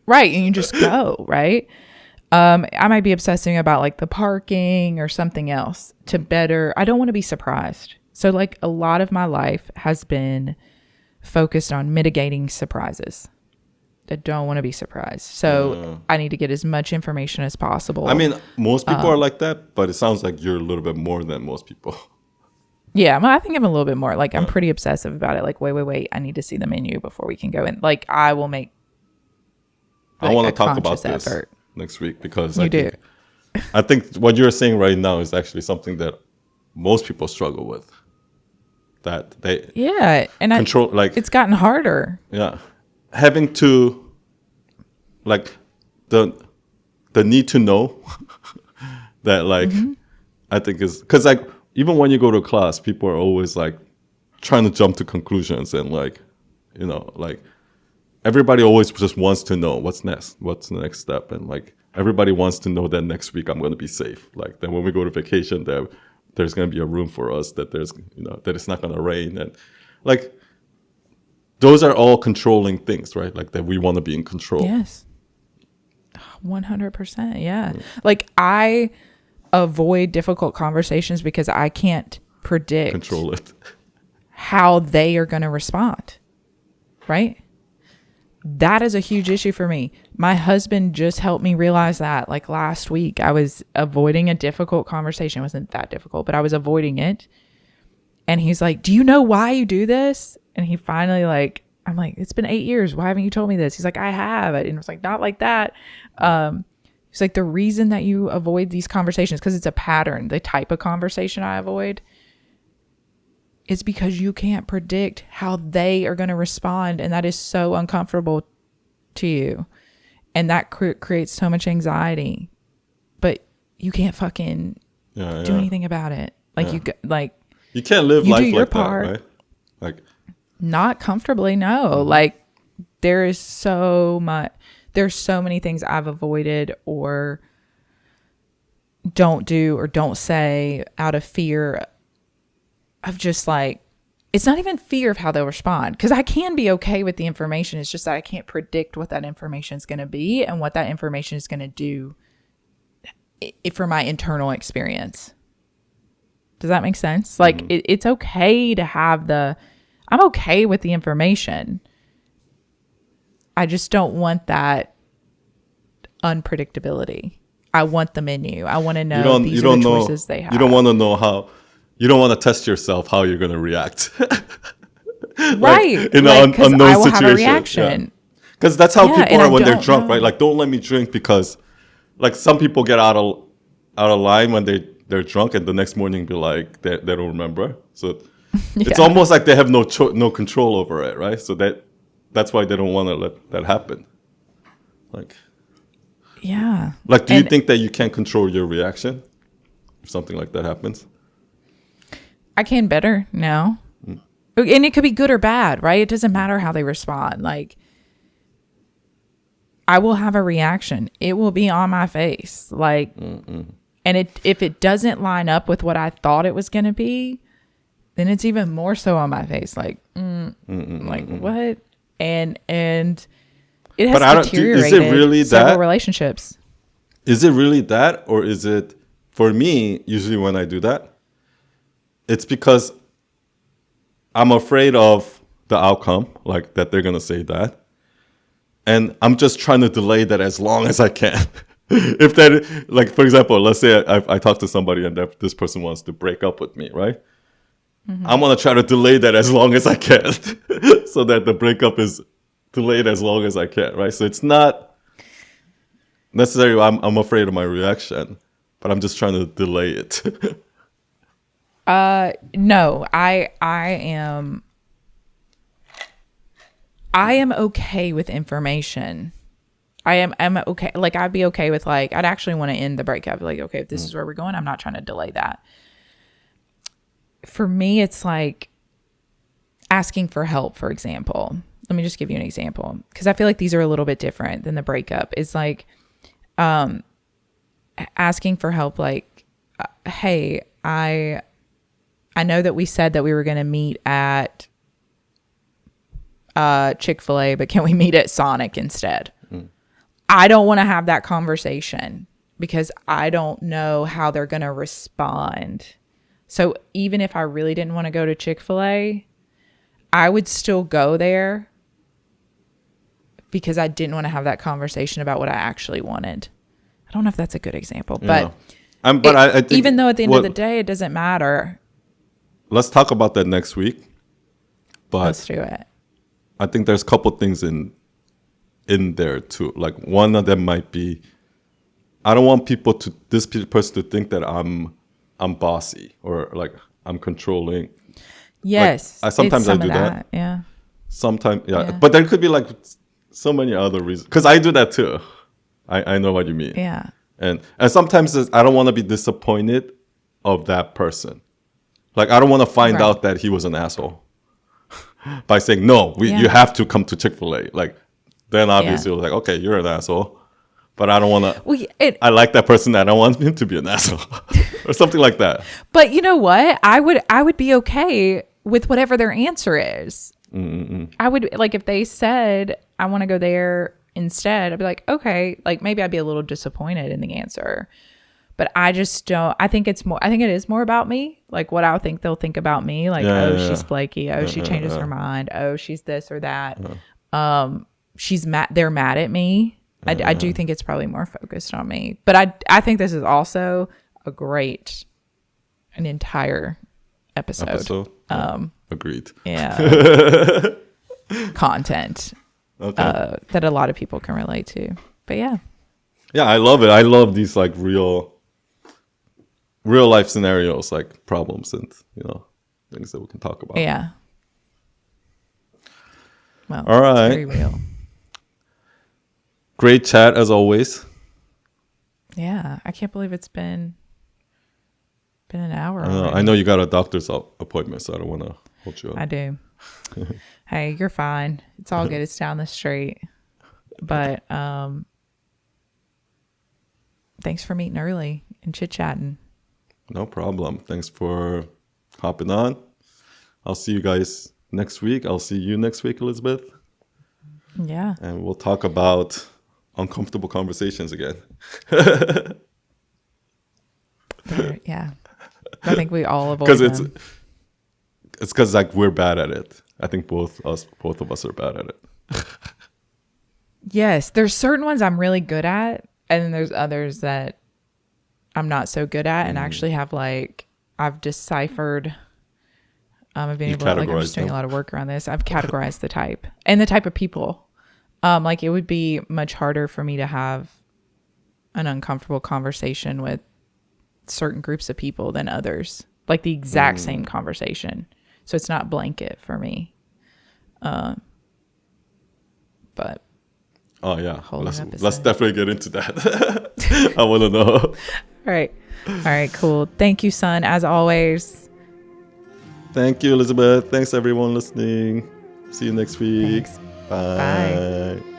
right, and you just go, right? I might be obsessing about like the parking or something else I don't want to be surprised. So like a lot of my life has been focused on mitigating surprises. I don't want to be surprised. So I need to get as much information as possible. I mean, most people are like that, but it sounds like you're a little bit more than most people. Yeah, I think I'm a little bit more like I'm pretty obsessive about it. Like, wait, I need to see the menu before we can go in. Like, I will make. I want to talk about this next week because I think what you're saying right now is actually something that most people struggle with. That they and control like it's gotten harder. Yeah, having to like the need to know that like I think is because like. Even when you go to class, people are always like trying to jump to conclusions and like, you know, like everybody always just wants to know what's next, what's the next step. And like everybody wants to know that next week I'm going to be safe. Like that when we go to vacation, there's going to be a room for us, that there's, you know, that it's not going to rain. And like those are all controlling things, right? Like that we want to be in control. Yes. 100%. Yeah. Like I avoid difficult conversations because I can't predict control it how they are going to respond, right? That is a huge issue for me. My husband just helped me realize that. Like last week I was avoiding a difficult conversation. It wasn't that difficult, but I was avoiding it, and he's like, do you know why you do this? And he finally like, I'm like, it's been 8 years, why haven't you told me this? He's like, I have. And it was like, not like that. It's like the reason that you avoid these conversations, because it's a pattern, the type of conversation I avoid, is because you can't predict how they are going to respond. And that is so uncomfortable to you. And that creates so much anxiety. But you can't fucking do anything about it. Like you can't live life do your like part, that, right? Like not comfortably, no. Like there's so many things I've avoided or don't do or don't say out of fear of just like, it's not even fear of how they'll respond, because I can be okay with the information. It's just that I can't predict what that information is going to be and what that information is going to do for my internal experience. Does that make sense? Like it's okay to have I'm okay with the information. I just don't want that unpredictability. I want the menu. I want to know these are the choices they have. You don't want to know how you don't want to test yourself how you're going to react. Right. In an unknown I will situation. have a reaction. Because that's how people are when they're drunk, know. right? Like, don't let me drink because, like, some people get out of line when they're drunk, and the next morning be like they don't remember. So it's almost like they have no control over it, right? So that's why they don't want to let that happen. Like, yeah. Like, do you think that you can control your reaction if something like that happens? I can better now. And it could be good or bad, right? It doesn't matter how they respond. Like, I will have a reaction. It will be on my face. Like, and if it doesn't line up with what I thought it was going to be, then it's even more so on my face. Like, what? And it has deteriorated several relationships. Is it really that? Or is it, for me, usually when I do that, it's because I'm afraid of the outcome, like that they're going to say that. And I'm just trying to delay that as long as I can. If that, like, for example, let's say I talk to somebody and this person wants to break up with me, right? I'm going to try to delay that as long as I can so that the breakup is delayed as long as I can, right? So it's not necessarily I'm afraid of my reaction, but I'm just trying to delay it. No, I am okay with information. I'm okay. Like, I'd be okay with, like, I'd actually want to end the breakup. Like, okay, if this is where we're going, I'm not trying to delay that. For me, it's like asking for help, for example. Let me just give you an example, because I feel like these are a little bit different than the breakup. It's like asking for help, like, hey, I know that we said that we were going to meet at Chick-fil-A, but can we meet at Sonic instead? I don't want to have that conversation because I don't know how they're going to respond. So even if I really didn't want to go to Chick-fil-A, I would still go there because I didn't want to have that conversation about what I actually wanted. I don't know if that's a good example, but I think, even though at the end of the day, it doesn't matter. Let's talk about that next week. But let's do it. I think there's a couple things in there too. Like, one of them might be, I don't want this person to think that I'm bossy or like I'm controlling. Yes. Like, sometimes I do that. Yeah. Sometimes, yeah. But there could be like so many other reasons. Because I do that too. I know what you mean. Yeah. And sometimes I don't want to be disappointed of that person. Like, I don't want to find out that he was an asshole by saying, no, you have to come to Chick-fil-A. Like, then obviously it's like, okay, you're an asshole. But I don't want to, I like that person. I don't want him to be an asshole or something like that. But you know what? I would be okay with whatever their answer is. I would, like, if they said, I want to go there instead, I'd be like, okay, like, maybe I'd be a little disappointed in the answer. But I just don't, I think it is more about me. Like, what I think they'll think about me. Like, she's flaky. Oh, she changes her mind. Oh, she's this or that. She's mad. They're mad at me. I do think it's probably more focused on me. But I think this is also an entire episode. Agreed. Yeah. Content. Okay. That a lot of people can relate to. But yeah. Yeah, I love it. I love these, like, real life scenarios, like problems and, things that we can talk about. Yeah. Well, all right. It's very real. Great chat as always. Yeah, I can't believe it's been an hour. I know you got a doctor's appointment, so I don't want to hold you up. I do. Hey, you're fine. It's all good. It's down the street. But thanks for meeting early and chit-chatting. No problem. Thanks for hopping on. I'll see you guys next week. I'll see you next week, Elizabeth. Yeah. And we'll talk about uncomfortable conversations again. Yeah. I think we all avoid them. It's because, like, we're bad at it. I think both of us are bad at it. Yes. There's certain ones I'm really good at, and then there's others that I'm not so good at, and actually have, like, I've deciphered. I've been able to, like, I'm just doing a lot of work around this. I've categorized the type and the type of people. Like, it would be much harder for me to have an uncomfortable conversation with certain groups of people than others, like the exact same conversation. So it's not blanket for me. But oh yeah, let's definitely get into that. I want to know. All right, cool. Thank you, son, as always. Thank you, Elizabeth. Thanks everyone listening. See you next week. Thanks. Bye. Bye.